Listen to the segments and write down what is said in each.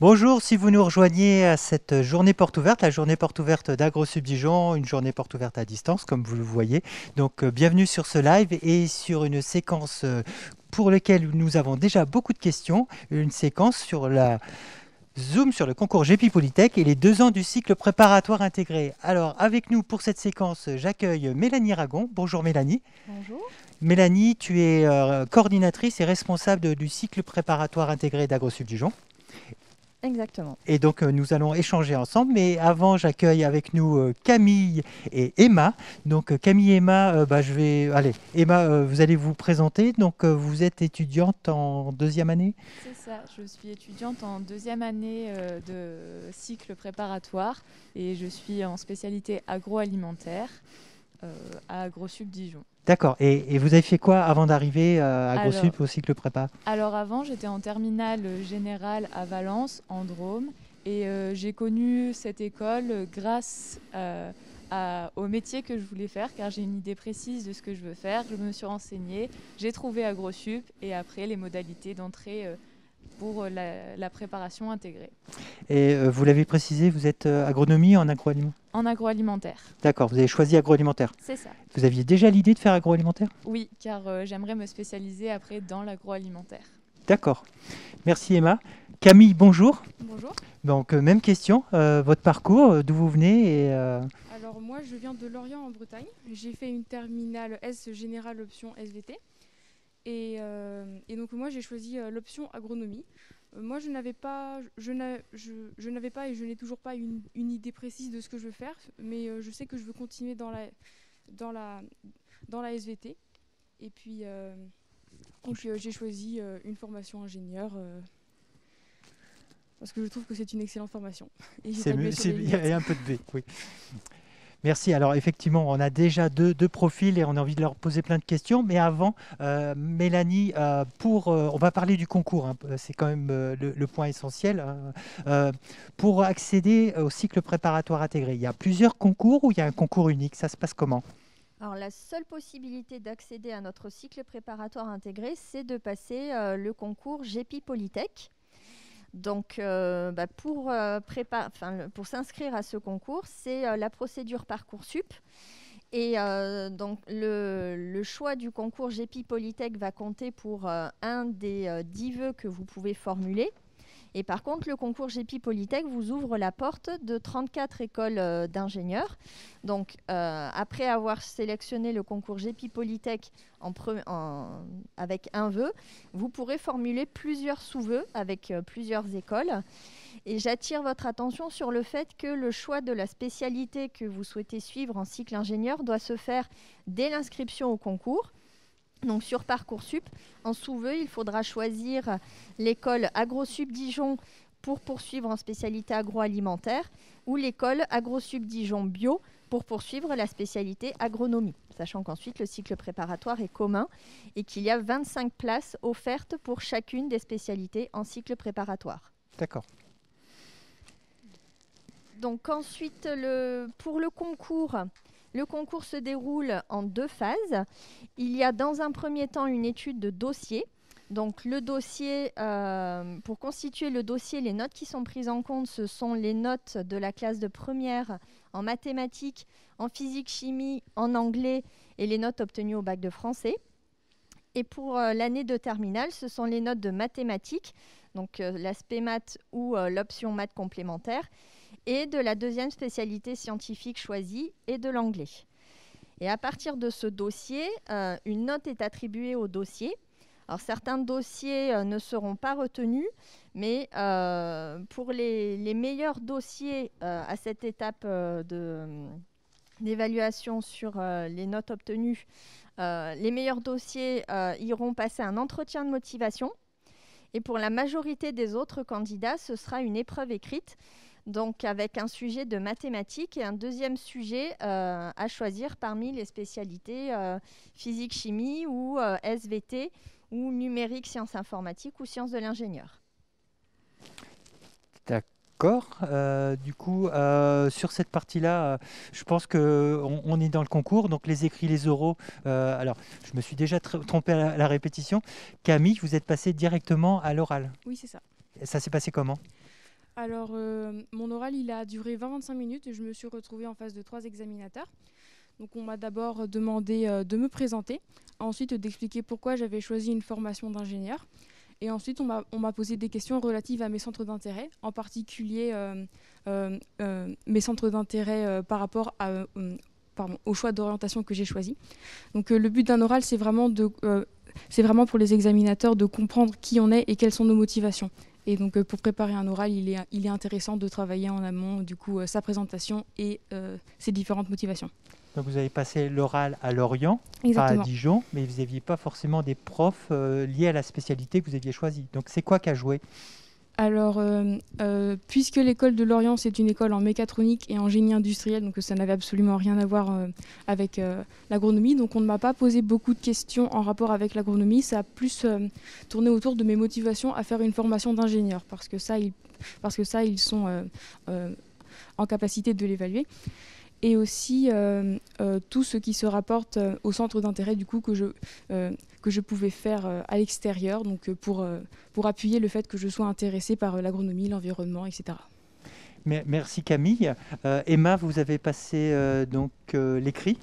Bonjour, si vous nous rejoignez à cette journée porte ouverte, la journée porte ouverte d'AgroSup Dijon, une journée porte ouverte à distance, comme vous le voyez. Donc, bienvenue sur ce live et sur une séquence pour laquelle nous avons déjà beaucoup de questions, une séquence sur la Zoom sur le concours GEPI Polytech et les 2 ans du cycle préparatoire intégré. Alors, avec nous pour cette séquence, j'accueille Mélanie Ragon. Bonjour Mélanie. Bonjour. Mélanie, tu es coordinatrice et responsable du cycle préparatoire intégré d'AgroSup Dijon. Exactement. Et donc, nous allons échanger ensemble. Mais avant, j'accueille avec nous Camille et Emma. Donc, Camille et Emma, Allez, Emma, vous allez vous présenter. Donc, vous êtes étudiante en deuxième année? C'est ça, je suis étudiante en deuxième année de cycle préparatoire et je suis en spécialité agroalimentaire à AgroSup Dijon. D'accord. Et vous avez fait quoi avant d'arriver à Alors, AgroSup au cycle prépa? alors avant, j'étais en terminale générale à Valence, en Drôme, et j'ai connu cette école grâce au métier que je voulais faire, car j'ai une idée précise de ce que je veux faire. Je me suis renseignée, j'ai trouvé AgroSup et après les modalités d'entrée pour la préparation intégrée. Et vous l'avez précisé, vous êtes agronomie en agroalimentaire? En agroalimentaire, D'accord, vous avez choisi agroalimentaire. c'est ça. Vous aviez déjà l'idée de faire agroalimentaire? Oui, car j'aimerais me spécialiser après dans l'agroalimentaire. D'accord. Merci Emma. Camille, bonjour. Bonjour. Donc, même question, votre parcours, d'où vous venez Alors moi je viens de Lorient en Bretagne. J'ai fait une terminale S générale option SVT. Et donc moi j'ai choisi l'option agronomie. Moi je n'avais pas, je n'avais pas et je n'ai toujours pas une idée précise de ce que je veux faire, mais je sais que je veux continuer dans la, dans la SVT. Et puis j'ai choisi une formation ingénieur parce que je trouve que c'est une excellente formation. Et j'ai tagué sur les Il y lunettes. a un peu de B, oui. Merci. Alors effectivement, on a déjà deux profils et on a envie de leur poser plein de questions. Mais avant, Mélanie, on va parler du concours, hein. C'est quand même le point essentiel, hein. Pour accéder au cycle préparatoire intégré, il y a plusieurs concours ou il y a un concours unique? Ça se passe comment? Alors, la seule possibilité d'accéder à notre cycle préparatoire intégré, c'est de passer le concours GEPI Polytech. Donc, pour s'inscrire à ce concours, c'est la procédure Parcoursup. Et donc, le choix du concours GEPI Polytech va compter pour un des 10 vœux que vous pouvez formuler. Et par contre, le concours GEPI Polytech vous ouvre la porte de 34 écoles d'ingénieurs. Donc, après avoir sélectionné le concours GEPI Polytech avec un vœu, vous pourrez formuler plusieurs sous-vœux avec plusieurs écoles. Et j'attire votre attention sur le fait que le choix de la spécialité que vous souhaitez suivre en cycle ingénieur doit se faire dès l'inscription au concours. Donc sur Parcoursup, en sous-vœu, il faudra choisir l'école AgroSup Dijon pour poursuivre en spécialité agroalimentaire ou l'école AgroSup Dijon Bio pour poursuivre la spécialité agronomie, sachant qu'ensuite le cycle préparatoire est commun et qu'il y a 25 places offertes pour chacune des spécialités en cycle préparatoire. D'accord. Donc ensuite, pour le concours se déroule en 2 phases. Il y a dans un premier temps une étude de dossier. Donc le dossier, pour constituer le dossier, les notes qui sont prises en compte, ce sont les notes de la classe de première en mathématiques, en physique-chimie, en anglais et les notes obtenues au bac de français. Et pour l'année de terminale, ce sont les notes de mathématiques, donc l'aspect maths ou l'option maths complémentaire, et de la deuxième spécialité scientifique choisie et de l'anglais. Et à partir de ce dossier, une note est attribuée au dossier. Alors certains dossiers ne seront pas retenus, mais pour les meilleurs dossiers à cette étape d'évaluation sur les notes obtenues, les meilleurs dossiers iront passer un entretien de motivation. Et pour la majorité des autres candidats, ce sera une épreuve écrite, donc avec un sujet de mathématiques et un deuxième sujet à choisir parmi les spécialités physique-chimie ou SVT ou numérique, sciences informatiques ou sciences de l'ingénieur. D'accord. Du coup, sur cette partie-là, je pense qu'on est dans le concours, donc les écrits, les oraux. Alors, je me suis déjà trompé à la répétition. Camille, vous êtes passée directement à l'oral. Oui, c'est ça. Et ça s'est passé comment? Alors, mon oral, il a duré 20-25 minutes et je me suis retrouvée en face de 3 examinateurs. Donc, on m'a d'abord demandé de me présenter, ensuite d'expliquer pourquoi j'avais choisi une formation d'ingénieur. Et ensuite, on m'a posé des questions relatives à mes centres d'intérêt, en particulier mes centres d'intérêt par rapport au choix d'orientation que j'ai choisi. Donc, le but d'un oral, c'est vraiment pour les examinateurs de comprendre qui on est et quelles sont nos motivations. Et donc, pour préparer un oral, il est intéressant de travailler en amont, du coup, sa présentation et ses différentes motivations. Donc vous avez passé l'oral à Lorient, Exactement. pas à Dijon, mais vous n'aviez pas forcément des profs liés à la spécialité que vous aviez choisie. Donc c'est quoi qui a joué? Alors, puisque l'école de Lorient, c'est une école en mécatronique et en génie industriel, donc ça n'avait absolument rien à voir avec l'agronomie, donc on ne m'a pas posé beaucoup de questions en rapport avec l'agronomie. Ça a plus tourné autour de mes motivations à faire une formation d'ingénieur, parce que ça, ils sont en capacité de l'évaluer. Et aussi tout ce qui se rapporte au centre d'intérêt du coup que je pouvais faire à l'extérieur, donc pour appuyer le fait que je sois intéressée par l'agronomie, l'environnement, etc. Merci Camille. Emma, vous avez passé l'écrit.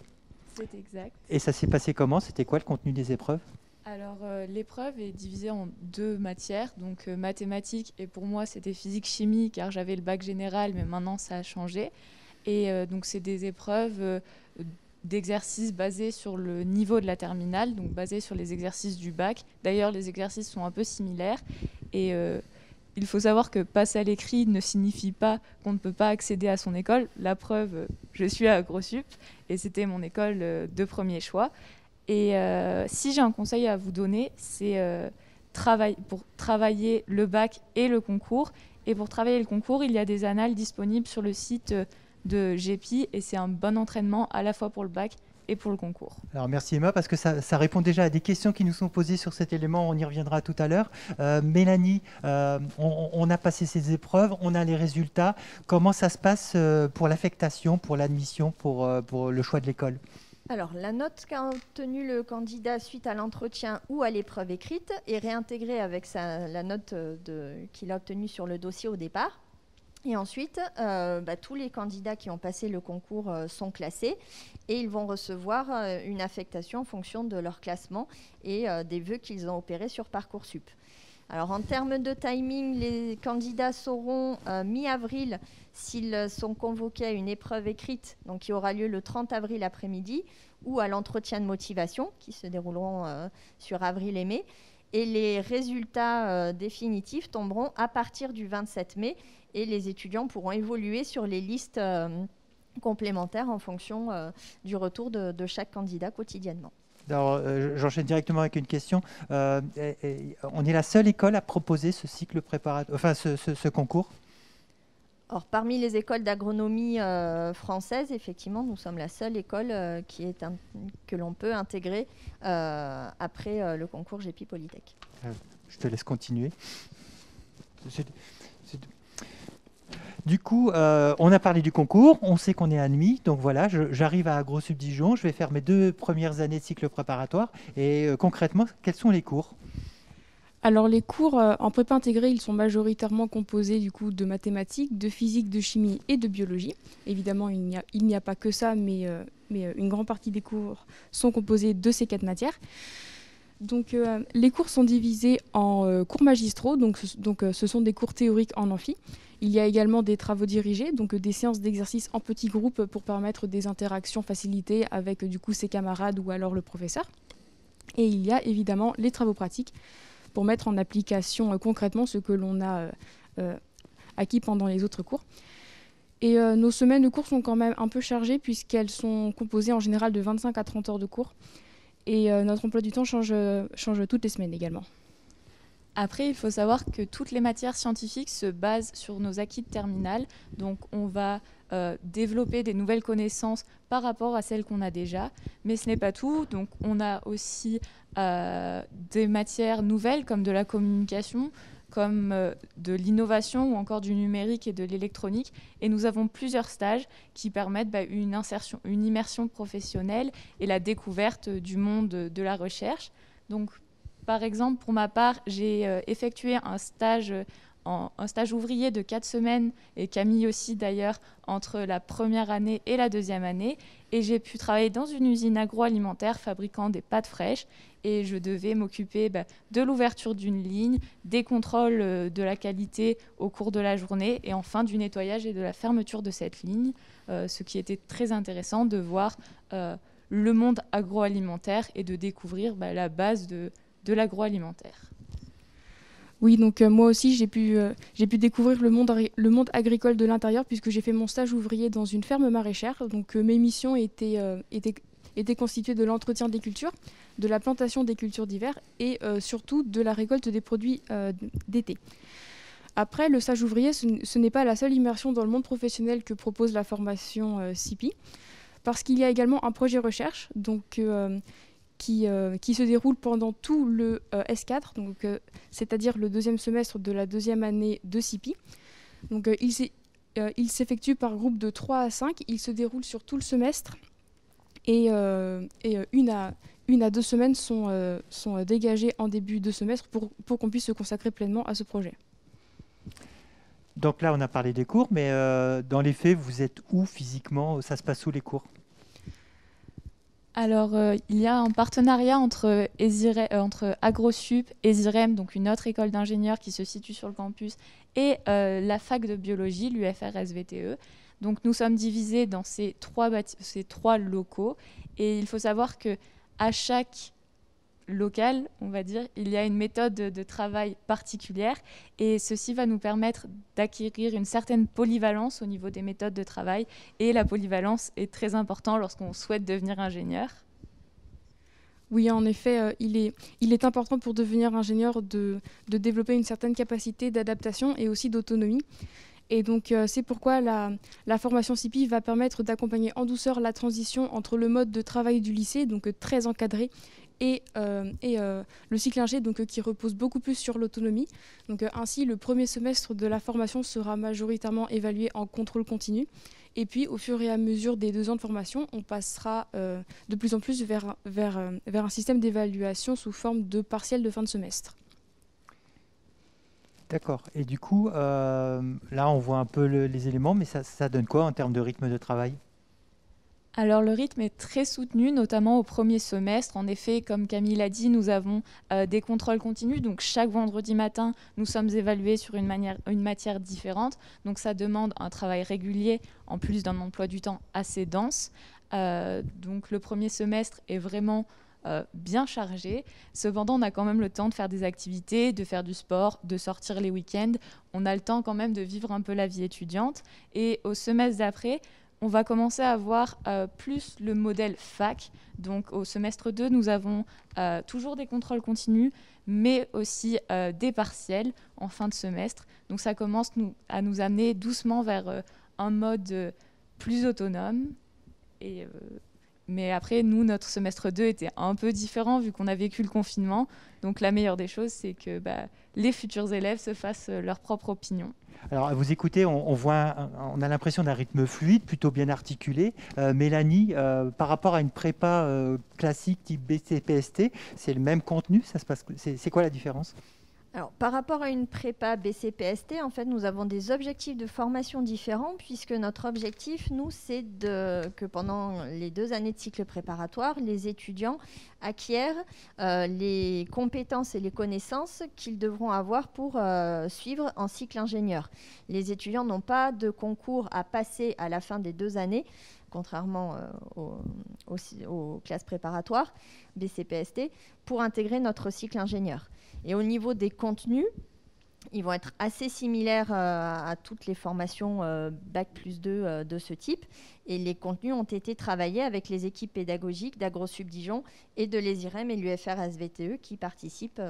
C'est exact. Et ça s'est passé comment? C'était quoi le contenu des épreuves? Alors, l'épreuve est divisée en 2 matières, donc mathématiques, et pour moi c'était physique-chimie car j'avais le bac général, mais maintenant ça a changé. Et donc, c'est des épreuves d'exercices basés sur le niveau de la terminale, donc basés sur les exercices du bac. D'ailleurs, les exercices sont un peu similaires. Et il faut savoir que passer à l'écrit ne signifie pas qu'on ne peut pas accéder à son école. La preuve, je suis à AgroSup et c'était mon école de premier choix. Et si j'ai un conseil à vous donner, c'est pour travailler le bac et le concours. Et pour travailler le concours, il y a des annales disponibles sur le site de GEPI et c'est un bon entraînement à la fois pour le bac et pour le concours. Alors merci Emma, parce que ça répond déjà à des questions qui nous sont posées sur cet élément, on y reviendra tout à l'heure. Mélanie, on a passé ces épreuves, on a les résultats. Comment ça se passe pour l'affectation, pour l'admission, pour le choix de l'école? Alors, la note qu'a obtenue le candidat suite à l'entretien ou à l'épreuve écrite est réintégrée avec la note qu'il a obtenue sur le dossier au départ. Et ensuite, tous les candidats qui ont passé le concours sont classés et ils vont recevoir une affectation en fonction de leur classement et des vœux qu'ils ont opérés sur Parcoursup. Alors, en termes de timing, les candidats sauront mi-avril s'ils sont convoqués à une épreuve écrite, donc qui aura lieu le 30 avril après-midi, ou à l'entretien de motivation, qui se dérouleront sur avril et mai. Et les résultats définitifs tomberont à partir du 27 mai et les étudiants pourront évoluer sur les listes complémentaires en fonction du retour de chaque candidat quotidiennement. Alors, j'enchaîne directement avec une question. On est la seule école à proposer ce cycle préparatoire, enfin ce concours? Or, parmi les écoles d'agronomie françaises, effectivement, nous sommes la seule école que l'on peut intégrer après le concours GEPI Polytech. Je te laisse continuer. Du coup, on a parlé du concours, on sait qu'on est admis, donc voilà, j'arrive à AgroSup Dijon, je vais faire mes 2 premières années de cycle préparatoire. Et concrètement, quels sont les cours? Alors les cours en prépa intégrée, ils sont majoritairement composés du coup de mathématiques, de physique, de chimie et de biologie. Évidemment, il n'y a pas que ça, mais une grande partie des cours sont composés de ces 4 matières. Donc les cours sont divisés en cours magistraux, donc ce sont des cours théoriques en amphi. Il y a également des travaux dirigés, donc des séances d'exercice en petits groupes pour permettre des interactions facilitées avec du coup ses camarades ou alors le professeur. Et il y a évidemment les travaux pratiques pour mettre en application concrètement ce que l'on a acquis pendant les autres cours. Et nos semaines de cours sont quand même un peu chargées puisqu'elles sont composées en général de 25 à 30 heures de cours. Et notre emploi du temps change toutes les semaines également. Après, il faut savoir que toutes les matières scientifiques se basent sur nos acquis de terminale. Donc, on va développer des nouvelles connaissances par rapport à celles qu'on a déjà. Mais ce n'est pas tout. Donc, on a aussi des matières nouvelles comme de la communication, comme de l'innovation ou encore du numérique et de l'électronique. Et nous avons plusieurs stages qui permettent une immersion professionnelle et la découverte du monde de la recherche. Donc, par exemple, pour ma part, j'ai effectué un stage un stage ouvrier de 4 semaines, et Camille aussi d'ailleurs, entre la première année et la deuxième année. Et j'ai pu travailler dans une usine agroalimentaire fabriquant des pâtes fraîches. Et je devais m'occuper de l'ouverture d'une ligne, des contrôles de la qualité au cours de la journée, et enfin du nettoyage et de la fermeture de cette ligne. Ce qui était très intéressant de voir le monde agroalimentaire et de découvrir la base de l'agroalimentaire. Oui, donc moi aussi, j'ai pu découvrir le monde agricole de l'intérieur puisque j'ai fait mon stage ouvrier dans une ferme maraîchère. Donc mes missions étaient constituées de l'entretien des cultures, de la plantation des cultures d'hiver et surtout de la récolte des produits d'été. Après, le stage ouvrier, ce n'est pas la seule immersion dans le monde professionnel que propose la formation CIPI, parce qu'il y a également un projet recherche, donc qui se déroule pendant tout le S4, donc, c'est-à-dire le deuxième semestre de la deuxième année de CIPI. Donc, il s'effectue par groupe de 3 à 5, il se déroule sur tout le semestre et une à 2 semaines sont dégagées en début de semestre pour qu'on puisse se consacrer pleinement à ce projet. Donc là, on a parlé des cours, mais dans les faits, vous êtes où physiquement? Ça se passe où les cours? Alors, il y a un partenariat entre AgroSup, ESIREM, donc une autre école d'ingénieurs qui se situe sur le campus, et la fac de biologie, l'UFR SVTE. Donc, nous sommes divisés dans ces trois locaux. Et il faut savoir qu'à chaque local, on va dire, il y a une méthode de travail particulière. Et ceci va nous permettre d'acquérir une certaine polyvalence au niveau des méthodes de travail. Et la polyvalence est très importante lorsqu'on souhaite devenir ingénieur. Oui, en effet, il est important pour devenir ingénieur de développer une certaine capacité d'adaptation et aussi d'autonomie. Et donc, c'est pourquoi la formation CIPI va permettre d'accompagner en douceur la transition entre le mode de travail du lycée, donc très encadré, et le cycle ingé, donc qui repose beaucoup plus sur l'autonomie. Donc, ainsi, le premier semestre de la formation sera majoritairement évalué en contrôle continu. Et puis, au fur et à mesure des 2 ans de formation, on passera de plus en plus vers un système d'évaluation sous forme de partiels de fin de semestre. D'accord. Et du coup, là, on voit un peu les éléments, mais ça donne quoi en termes de rythme de travail? Alors le rythme est très soutenu, notamment au premier semestre. En effet, comme Camille l'a dit, nous avons des contrôles continus. Donc chaque vendredi matin, nous sommes évalués sur une matière différente. Donc ça demande un travail régulier, en plus d'un emploi du temps assez dense. Donc le premier semestre est vraiment bien chargé. Cependant, on a quand même le temps de faire des activités, de faire du sport, de sortir les week-ends. On a le temps quand même de vivre un peu la vie étudiante. Et au semestre d'après, on va commencer à avoir plus le modèle fac. Donc au semestre 2, nous avons toujours des contrôles continus, mais aussi des partiels en fin de semestre. Donc ça commence à nous amener doucement vers un mode plus autonome. Mais après, nous, notre semestre 2 était un peu différent vu qu'on a vécu le confinement. Donc la meilleure des choses, c'est que les futurs élèves se fassent leur propre opinion. Alors, à vous écouter, on a l'impression d'un rythme fluide, plutôt bien articulé. Mélanie, par rapport à une prépa classique type BCPST, c'est le même contenu, ça se passe, c'est quoi la différence? Alors, par rapport à une prépa BCPST, en fait, nous avons des objectifs de formation différents puisque notre objectif, nous, c'est que pendant les 2 années de cycle préparatoire, les étudiants acquièrent les compétences et les connaissances qu'ils devront avoir pour suivre en cycle ingénieur. Les étudiants n'ont pas de concours à passer à la fin des 2 années, contrairement aux classes préparatoires BCPST, pour intégrer notre cycle ingénieur. Et au niveau des contenus, ils vont être assez similaires à toutes les formations Bac+2 de ce type. Et les contenus ont été travaillés avec les équipes pédagogiques d'AgroSup Dijon et de l'ESIREM et l'UFR SVTE qui participent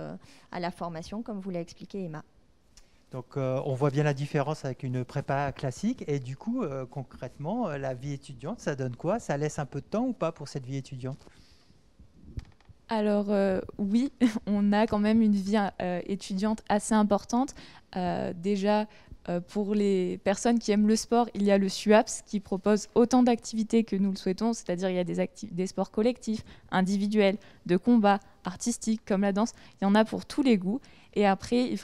à la formation, comme vous l'a expliqué Emma. Donc, on voit bien la différence avec une prépa classique. Et du coup, concrètement, la vie étudiante, ça donne quoi? Ça laisse un peu de temps ou pas pour cette vie étudiante? Alors oui, on a quand même une vie étudiante assez importante. Déjà, pour les personnes qui aiment le sport, il y a le SUAPS qui propose autant d'activités que nous le souhaitons, c'est-à-dire il y a des sports collectifs, individuels, de combat, artistiques comme la danse, il y en a pour tous les goûts. Et après,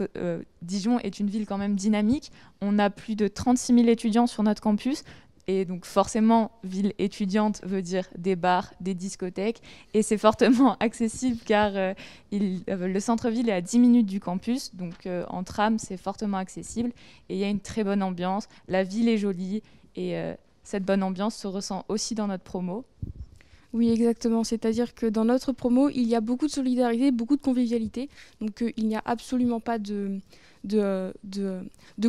Dijon est une ville quand même dynamique. On a plus de 36 000 étudiants sur notre campus. Et donc forcément, ville étudiante veut dire des bars, des discothèques. Et c'est fortement accessible car le centre-ville est à 10 minutes du campus. Donc en tram, c'est fortement accessible. Et il y a une très bonne ambiance. La ville est jolie. Et cette bonne ambiance se ressent aussi dans notre promo. Oui, exactement. C'est-à-dire que dans notre promo, il y a beaucoup de solidarité, beaucoup de convivialité. Donc il n'y a absolument pas de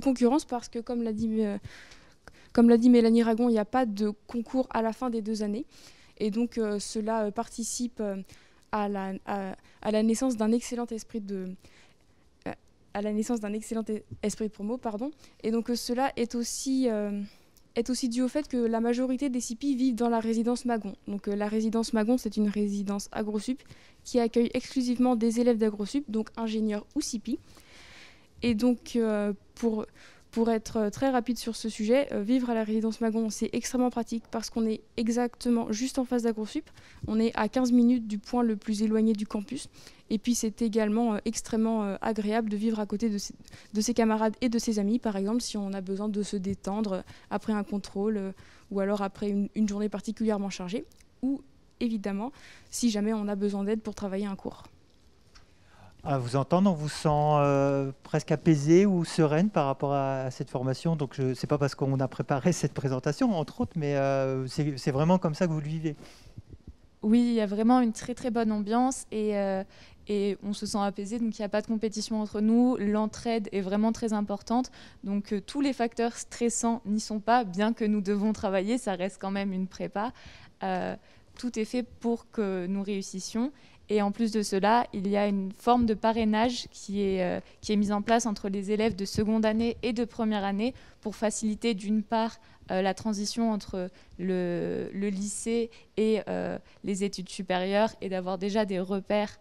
concurrence parce que, comme l'a dit Mélanie Ragon, il n'y a pas de concours à la fin des 2 années. Et donc cela participe à la naissance d'un excellent esprit de promo. Et donc cela est aussi dû au fait que la majorité des CIPI vivent dans la résidence Magon. Donc la résidence Magon, c'est une résidence AgroSup qui accueille exclusivement des élèves d'AgroSup, donc ingénieurs ou CIPI. Et donc pour être très rapide sur ce sujet, vivre à la résidence Magon, c'est extrêmement pratique parce qu'on est exactement juste en face d'AgroSup. On est à 15 minutes du point le plus éloigné du campus. Et puis c'est également extrêmement agréable de vivre à côté de ses camarades et de ses amis, par exemple, si on a besoin de se détendre après un contrôle ou alors après une journée particulièrement chargée, ou évidemment, si jamais on a besoin d'aide pour travailler un cours. À vous entendre, on vous sent presque apaisée ou sereine par rapport à cette formation. Donc, ce n'est pas parce qu'on a préparé cette présentation, entre autres, mais c'est vraiment comme ça que vous le vivez. Oui, il y a vraiment une très très bonne ambiance et on se sent apaisé. Donc, il n'y a pas de compétition entre nous. L'entraide est vraiment très importante. Donc, tous les facteurs stressants n'y sont pas, bien que nous devons travailler. Ça reste quand même une prépa. Tout est fait pour que nous réussissions. Et en plus de cela, il y a une forme de parrainage qui est mise en place entre les élèves de seconde année et de première année pour faciliter d'une part la transition entre le lycée et les études supérieures et d'avoir déjà des repères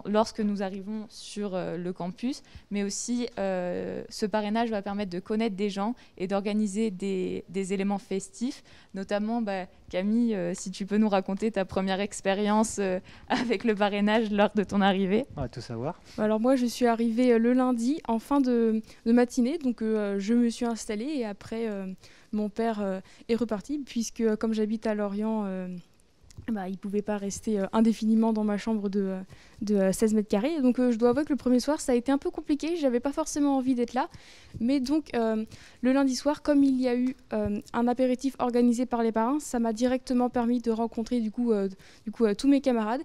lorsque nous arrivons sur le campus, mais aussi ce parrainage va permettre de connaître des gens et d'organiser des éléments festifs, notamment Camille, si tu peux nous raconter ta première expérience avec le parrainage lors de ton arrivée. On va tout savoir. Alors moi je suis arrivée le lundi en fin de matinée, donc je me suis installée et après mon père est reparti puisque comme j'habite à Lorient, il ne pouvait pas rester indéfiniment dans ma chambre de 16 mètres carrés. Donc je dois avouer que le premier soir, ça a été un peu compliqué. Je n'avais pas forcément envie d'être là. Mais donc le lundi soir, comme il y a eu un apéritif organisé par les parrains, ça m'a directement permis de rencontrer tous mes camarades.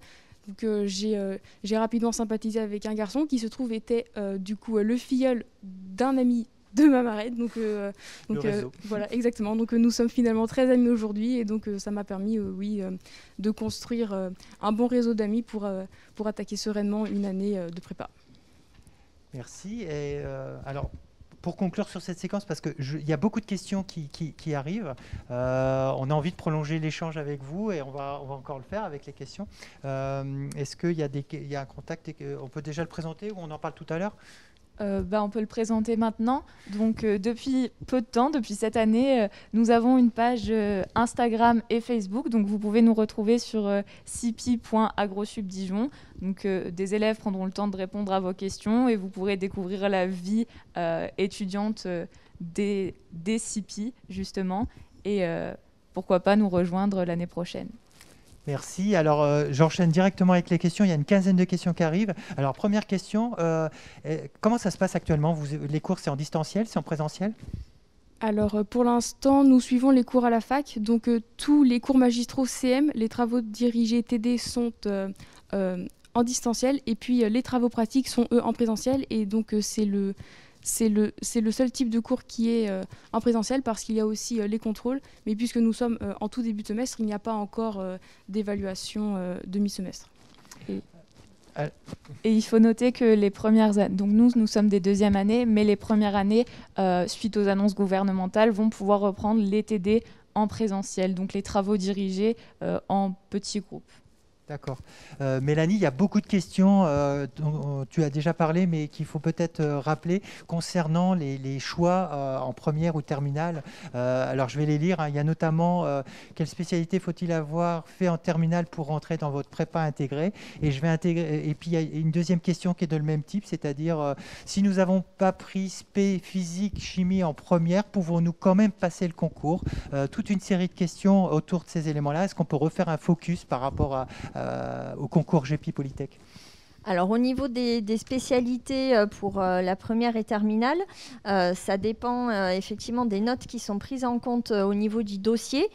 Donc j'ai rapidement sympathisé avec un garçon qui se trouve était le filleul d'un ami de ma marraine. Donc voilà, exactement. Donc nous sommes finalement très amis aujourd'hui et donc ça m'a permis, de construire un bon réseau d'amis pour attaquer sereinement une année de prépa. Merci. Et alors, pour conclure sur cette séquence, parce qu'il y a beaucoup de questions qui arrivent, on a envie de prolonger l'échange avec vous et on va encore le faire avec les questions. Est-ce qu'il y a un contact, on peut déjà le présenter ou on en parle tout à l'heure ? On peut le présenter maintenant. Donc, depuis peu de temps, depuis cette année, nous avons une page Instagram et Facebook. Donc, vous pouvez nous retrouver sur cipi.agrosubdijon. Donc, des élèves prendront le temps de répondre à vos questions et vous pourrez découvrir la vie étudiante des CIPI, justement. Et pourquoi pas nous rejoindre l'année prochaine. Merci. Alors, j'enchaîne directement avec les questions. Il y a une quinzaine de questions qui arrivent. Alors, première question, comment ça se passe actuellement ? Les cours, c'est en distanciel, c'est en présentiel ? Alors, pour l'instant, nous suivons les cours à la fac. Donc, tous les cours magistraux CM, les travaux dirigés TD sont en distanciel. Et puis, les travaux pratiques sont, eux, en présentiel. Et donc, c'est le seul type de cours qui est en présentiel parce qu'il y a aussi les contrôles. Mais puisque nous sommes en tout début de semestre, il n'y a pas encore d'évaluation de mi-semestre. Et il faut noter que les premières années, donc nous sommes des deuxièmes années, mais les premières années, suite aux annonces gouvernementales, vont pouvoir reprendre les TD en présentiel, donc les travaux dirigés en petits groupes. D'accord. Mélanie, il y a beaucoup de questions dont tu as déjà parlé, mais qu'il faut peut-être rappeler concernant les choix en première ou terminale. Alors, je vais les lire, hein. Il y a notamment quelle spécialité faut-il avoir fait en terminale pour rentrer dans votre prépa intégrée? Et je vais intégrer. Et puis, il y a une deuxième question qui est de le même type, c'est-à-dire si nous n'avons pas pris spé, physique, chimie en première, pouvons-nous quand même passer le concours? Toute une série de questions autour de ces éléments-là. Est-ce qu'on peut refaire un focus par rapport au concours GEPI Polytech? Alors au niveau des spécialités pour la première et terminale, ça dépend effectivement des notes qui sont prises en compte au niveau du dossier.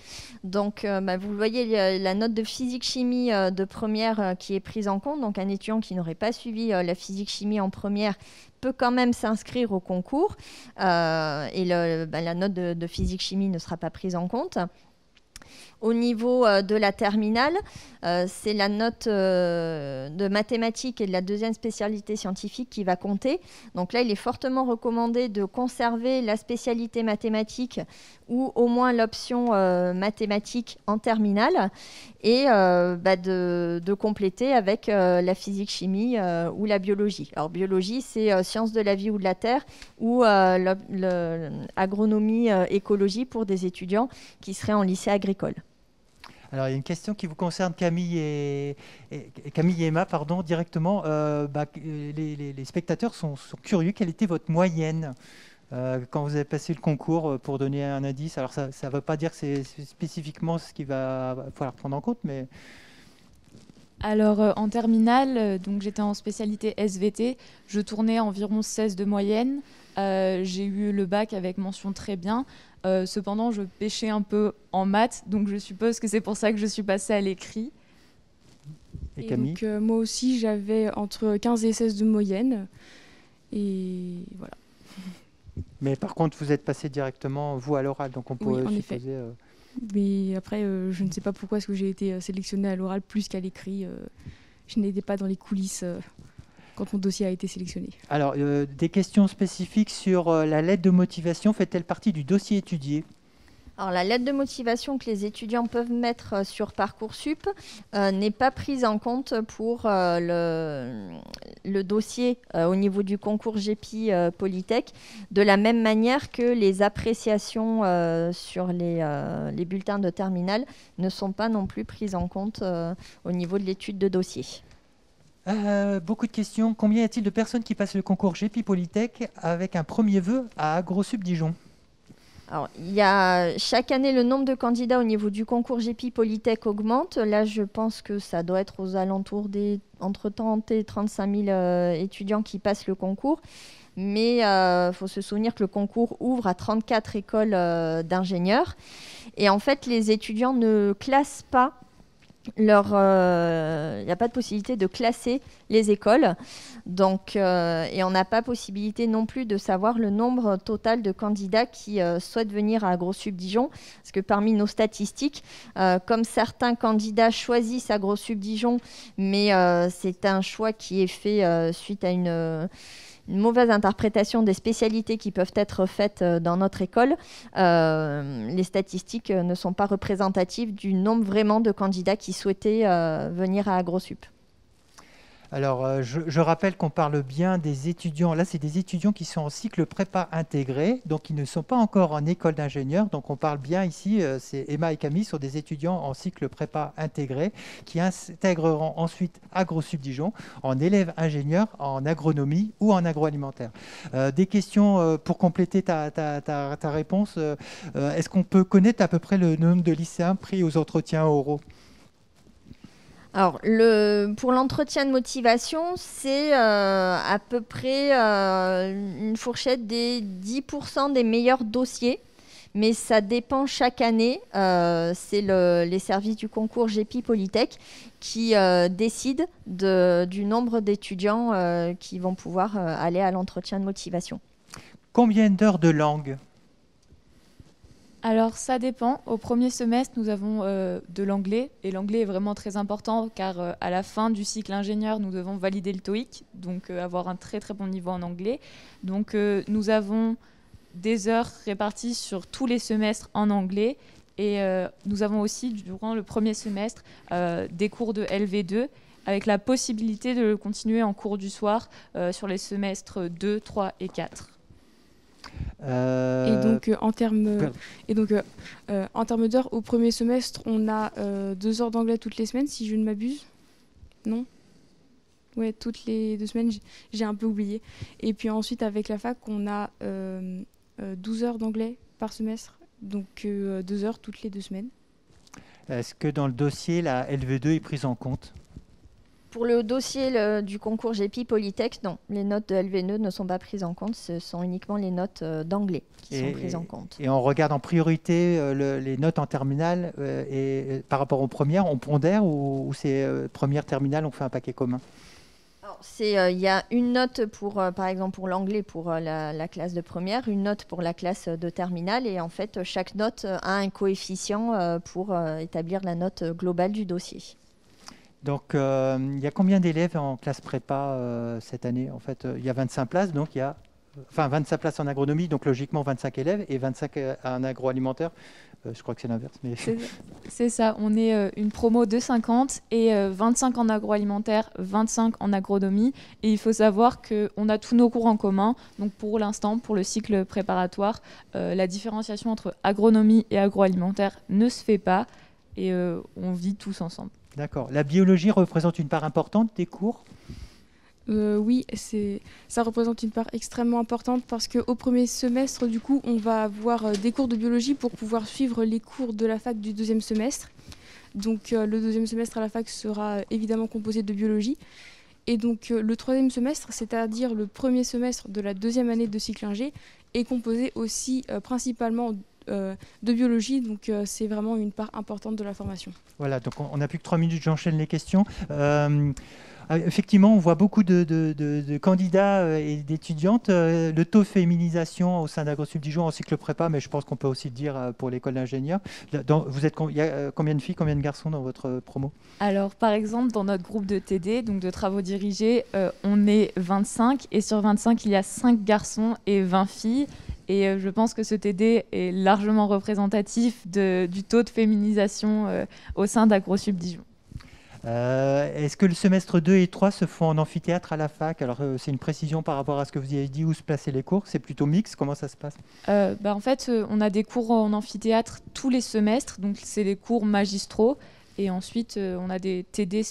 Donc vous le voyez, la note de physique-chimie de première qui est prise en compte. Donc un étudiant qui n'aurait pas suivi la physique-chimie en première peut quand même s'inscrire au concours et la note de physique-chimie ne sera pas prise en compte. Au niveau de la terminale, c'est la note de mathématiques et de la deuxième spécialité scientifique qui va compter. Donc là, il est fortement recommandé de conserver la spécialité mathématiques ou au moins l'option mathématiques en terminale et de compléter avec la physique-chimie ou la biologie. Alors biologie, c'est sciences de la vie ou de la terre ou agronomie, écologie pour des étudiants qui seraient en lycée agricole. Alors, il y a une question qui vous concerne, Camille et Emma, pardon, directement. Les spectateurs sont curieux. Quelle était votre moyenne quand vous avez passé le concours, pour donner un indice? Alors, ça ne veut pas dire que c'est spécifiquement ce qu'il va falloir prendre en compte, mais... Alors, en terminale, donc j'étais en spécialité SVT. Je tournais environ 16 de moyenne. J'ai eu le bac avec mention très bien. Cependant, je pêchais un peu en maths, donc je suppose que c'est pour ça que je suis passée à l'écrit. Et Camille? Donc, moi aussi, j'avais entre 15 et 16 de moyenne. Et voilà. Mais par contre, vous êtes passé directement, vous, à l'oral, donc on pourrait supposer... Mais après, je ne sais pas pourquoi est-ce que j'ai été sélectionnée à l'oral plus qu'à l'écrit. Je n'étais pas dans les coulisses quand mon dossier a été sélectionné. Alors, des questions spécifiques sur la lettre de motivation, fait-elle partie du dossier étudié? Alors, la lettre de motivation que les étudiants peuvent mettre sur Parcoursup n'est pas prise en compte pour le dossier au niveau du concours GEPI Polytech, de la même manière que les appréciations sur les bulletins de terminale ne sont pas non plus prises en compte au niveau de l'étude de dossier. Beaucoup de questions. Combien y a-t-il de personnes qui passent le concours GEPI Polytech avec un premier vœu à AgroSup Dijon? Alors, chaque année, le nombre de candidats au niveau du concours GEPI Polytech augmente. Là, je pense que ça doit être aux alentours entre 30 et 35 000 étudiants qui passent le concours. Mais il faut se souvenir que le concours ouvre à 34 écoles d'ingénieurs. Et en fait, les étudiants ne classent pas il n'y a pas de possibilité de classer les écoles. Donc, et on n'a pas possibilité non plus de savoir le nombre total de candidats qui souhaitent venir à AgroSup Dijon. Parce que parmi nos statistiques, comme certains candidats choisissent AgroSup Dijon, mais c'est un choix qui est fait suite à une mauvaise interprétation des spécialités qui peuvent être faites dans notre école, les statistiques ne sont pas représentatives du nombre vraiment de candidats qui souhaitaient venir à AgroSup. Alors, je rappelle qu'on parle bien des étudiants. Là, c'est des étudiants qui sont en cycle prépa intégré, donc ils ne sont pas encore en école d'ingénieur. Donc, on parle bien ici, c'est Emma et Camille, sont des étudiants en cycle prépa intégré qui intégreront ensuite AgroSup Dijon en élève ingénieur en agronomie ou en agroalimentaire. Des questions pour compléter ta réponse. Est-ce qu'on peut connaître à peu près le nombre de lycéens pris aux entretiens oraux? Alors, pour l'entretien de motivation, c'est à peu près une fourchette des 10% des meilleurs dossiers, mais ça dépend chaque année. C'est les services du concours GEPI Polytech qui décident du nombre d'étudiants qui vont pouvoir aller à l'entretien de motivation. Combien d'heures de langue? Alors ça dépend. Au premier semestre, nous avons de l'anglais et l'anglais est vraiment très important car à la fin du cycle ingénieur, nous devons valider le TOEIC, donc avoir un très très bon niveau en anglais. Donc nous avons des heures réparties sur tous les semestres en anglais Et nous avons aussi, durant le premier semestre, des cours de LV2 avec la possibilité de le continuer en cours du soir sur les semestres 2, 3 et 4. Et donc, en termes d'heures, au premier semestre, on a 2 heures d'anglais toutes les semaines, si je ne m'abuse. Non ? Ouais, toutes les 2 semaines, j'ai un peu oublié. Et puis ensuite, avec la fac, on a 12 heures d'anglais par semestre, donc 2 heures toutes les 2 semaines. Est-ce que dans le dossier, la LV2 est prise en compte? Pour le dossier du concours GEPI Polytech, non, les notes de LV2 ne sont pas prises en compte, ce sont uniquement les notes d'anglais qui sont prises en compte. Et on regarde en priorité les notes en terminale et par rapport aux premières, on pondère ou ces premières terminales, on fait un paquet commun? Il y a une note pour, par exemple, pour l'anglais pour la classe de première, une note pour la classe de terminale, et en fait, chaque note a un coefficient pour établir la note globale du dossier. Donc, il y a combien d'élèves en classe prépa cette année? En fait, il y a 25 places, donc il y a 25 places en agronomie, donc logiquement 25 élèves, et 25 en agroalimentaire. Je crois que c'est l'inverse. Mais... C'est ça, on est une promo de 50 et 25 en agroalimentaire, 25 en agronomie. Et il faut savoir qu'on a tous nos cours en commun. Donc pour l'instant, pour le cycle préparatoire, la différenciation entre agronomie et agroalimentaire ne se fait pas et on vit tous ensemble. D'accord. La biologie représente une part importante des cours? Oui, ça représente une part extrêmement importante parce qu'au premier semestre, du coup, on va avoir des cours de biologie pour pouvoir suivre les cours de la fac du deuxième semestre. Donc le deuxième semestre à la fac sera évidemment composé de biologie. Et donc le troisième semestre, c'est-à-dire le premier semestre de la deuxième année de cycle Ing, est composé aussi principalement de biologie, donc c'est vraiment une part importante de la formation. Voilà, donc on n'a plus que 3 minutes, j'enchaîne les questions. Effectivement, on voit beaucoup de candidats et d'étudiantes. Le taux de féminisation au sein d'AgroSubdijon en cycle prépa, mais je pense qu'on peut aussi le dire pour l'école d'ingénieurs. Il y a combien de filles, combien de garçons dans votre promo? Alors, par exemple, dans notre groupe de TD, donc de travaux dirigés, on est 25 et sur 25, il y a 5 garçons et 20 filles. Et je pense que ce TD est largement représentatif du taux de féminisation au sein d'AgroSubdijon. Est-ce que le semestre 2 et 3 se font en amphithéâtre à la fac? Alors, c'est une précision par rapport à ce que vous avez dit, où se placer les cours? C'est plutôt mixte? Comment ça se passe? En fait, on a des cours en amphithéâtre tous les semestres. Donc, c'est les cours magistraux. Et ensuite, on a des TD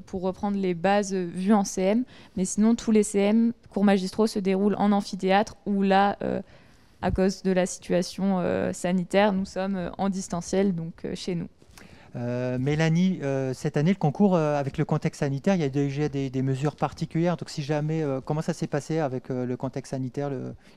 pour reprendre les bases vues en CM. Mais sinon, tous les CM, cours magistraux, se déroulent en amphithéâtre où là, à cause de la situation sanitaire, nous sommes en distanciel, donc chez nous. Mélanie, cette année, le concours, avec le contexte sanitaire, il y a déjà des mesures particulières. Donc, si jamais, comment ça s'est passé avec le contexte sanitaire?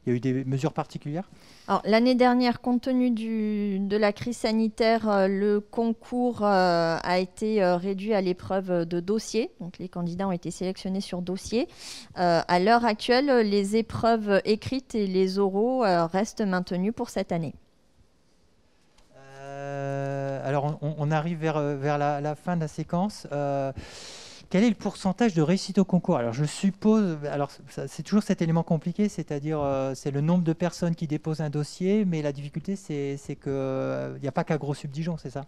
Il y a eu des mesures particulières? Alors, l'année dernière, compte tenu de la crise sanitaire, le concours a été réduit à l'épreuve de dossier. Donc, les candidats ont été sélectionnés sur dossier. À l'heure actuelle, les épreuves écrites et les oraux restent maintenus pour cette année. Alors, on arrive vers la fin de la séquence. Quel est le pourcentage de réussite au concours? Alors, je suppose, c'est toujours cet élément compliqué, c'est-à-dire c'est le nombre de personnes qui déposent un dossier, mais la difficulté, c'est qu'il n'y a pas qu'AgroSubdijon, c'est ça?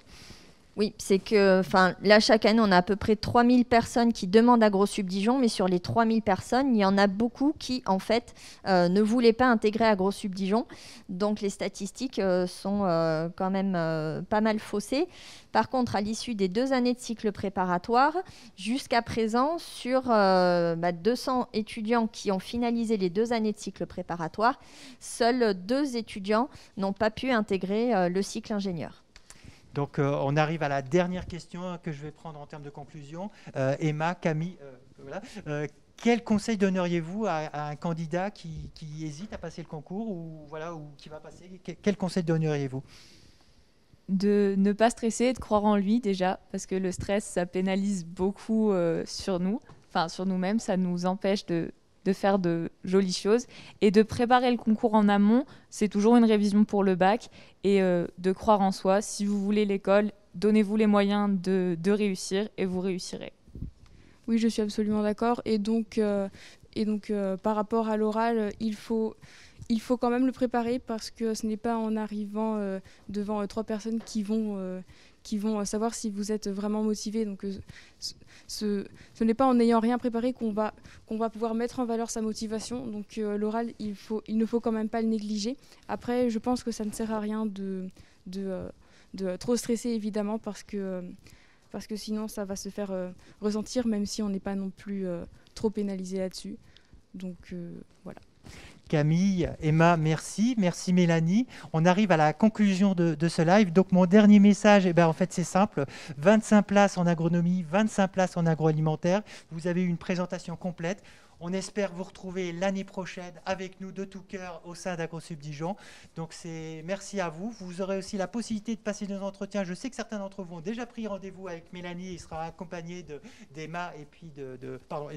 Oui, c'est que là, chaque année, on a à peu près 3000 personnes qui demandent AgroSubdijon, mais sur les 3000 personnes, il y en a beaucoup qui, en fait, ne voulaient pas intégrer AgroSubdijon. Donc, les statistiques sont quand même pas mal faussées. Par contre, à l'issue des 2 années de cycle préparatoire, jusqu'à présent, sur 200 étudiants qui ont finalisé les 2 années de cycle préparatoire, seuls 2 étudiants n'ont pas pu intégrer le cycle ingénieur. Donc, on arrive à la dernière question que je vais prendre en termes de conclusion. Emma, Camille, voilà. Quel conseil donneriez-vous à un candidat qui hésite à passer le concours ou qui va passer? Quel conseil donneriez-vous? De ne pas stresser et de croire en lui déjà, parce que le stress, ça pénalise beaucoup sur nous-mêmes, ça nous empêche de faire de jolies choses et de préparer le concours en amont. C'est toujours une révision pour le bac et de croire en soi. Si vous voulez l'école, donnez-vous les moyens de réussir et vous réussirez. Oui, je suis absolument d'accord. Et donc par rapport à l'oral, il faut il faut quand même le préparer parce que ce n'est pas en arrivant devant 3 personnes qui vont savoir si vous êtes vraiment motivé. Donc ce n'est pas en n'ayant rien préparé qu'on va pouvoir mettre en valeur sa motivation. Donc l'oral, il ne faut quand même pas le négliger. Après, je pense que ça ne sert à rien de trop stresser, évidemment, parce que sinon ça va se faire ressentir, même si on n'est pas non plus trop pénalisé là-dessus. Donc voilà. Camille, Emma, merci. Merci Mélanie. On arrive à la conclusion de ce live. Donc mon dernier message, en fait c'est simple. 25 places en agronomie, 25 places en agroalimentaire. Vous avez eu une présentation complète. On espère vous retrouver l'année prochaine avec nous de tout cœur au sein d'AgroSup Dijon. Donc merci à vous. Vous aurez aussi la possibilité de passer nos entretiens. Je sais que certains d'entre vous ont déjà pris rendez-vous avec Mélanie. Il sera accompagné d'Emma et puis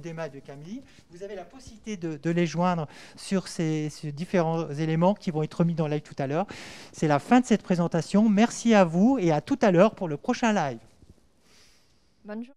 d'Emma et de Camille. Vous avez la possibilité de les joindre sur ces différents éléments qui vont être mis dans le live tout à l'heure. C'est la fin de cette présentation. Merci à vous et à tout à l'heure pour le prochain live. Bonne journée.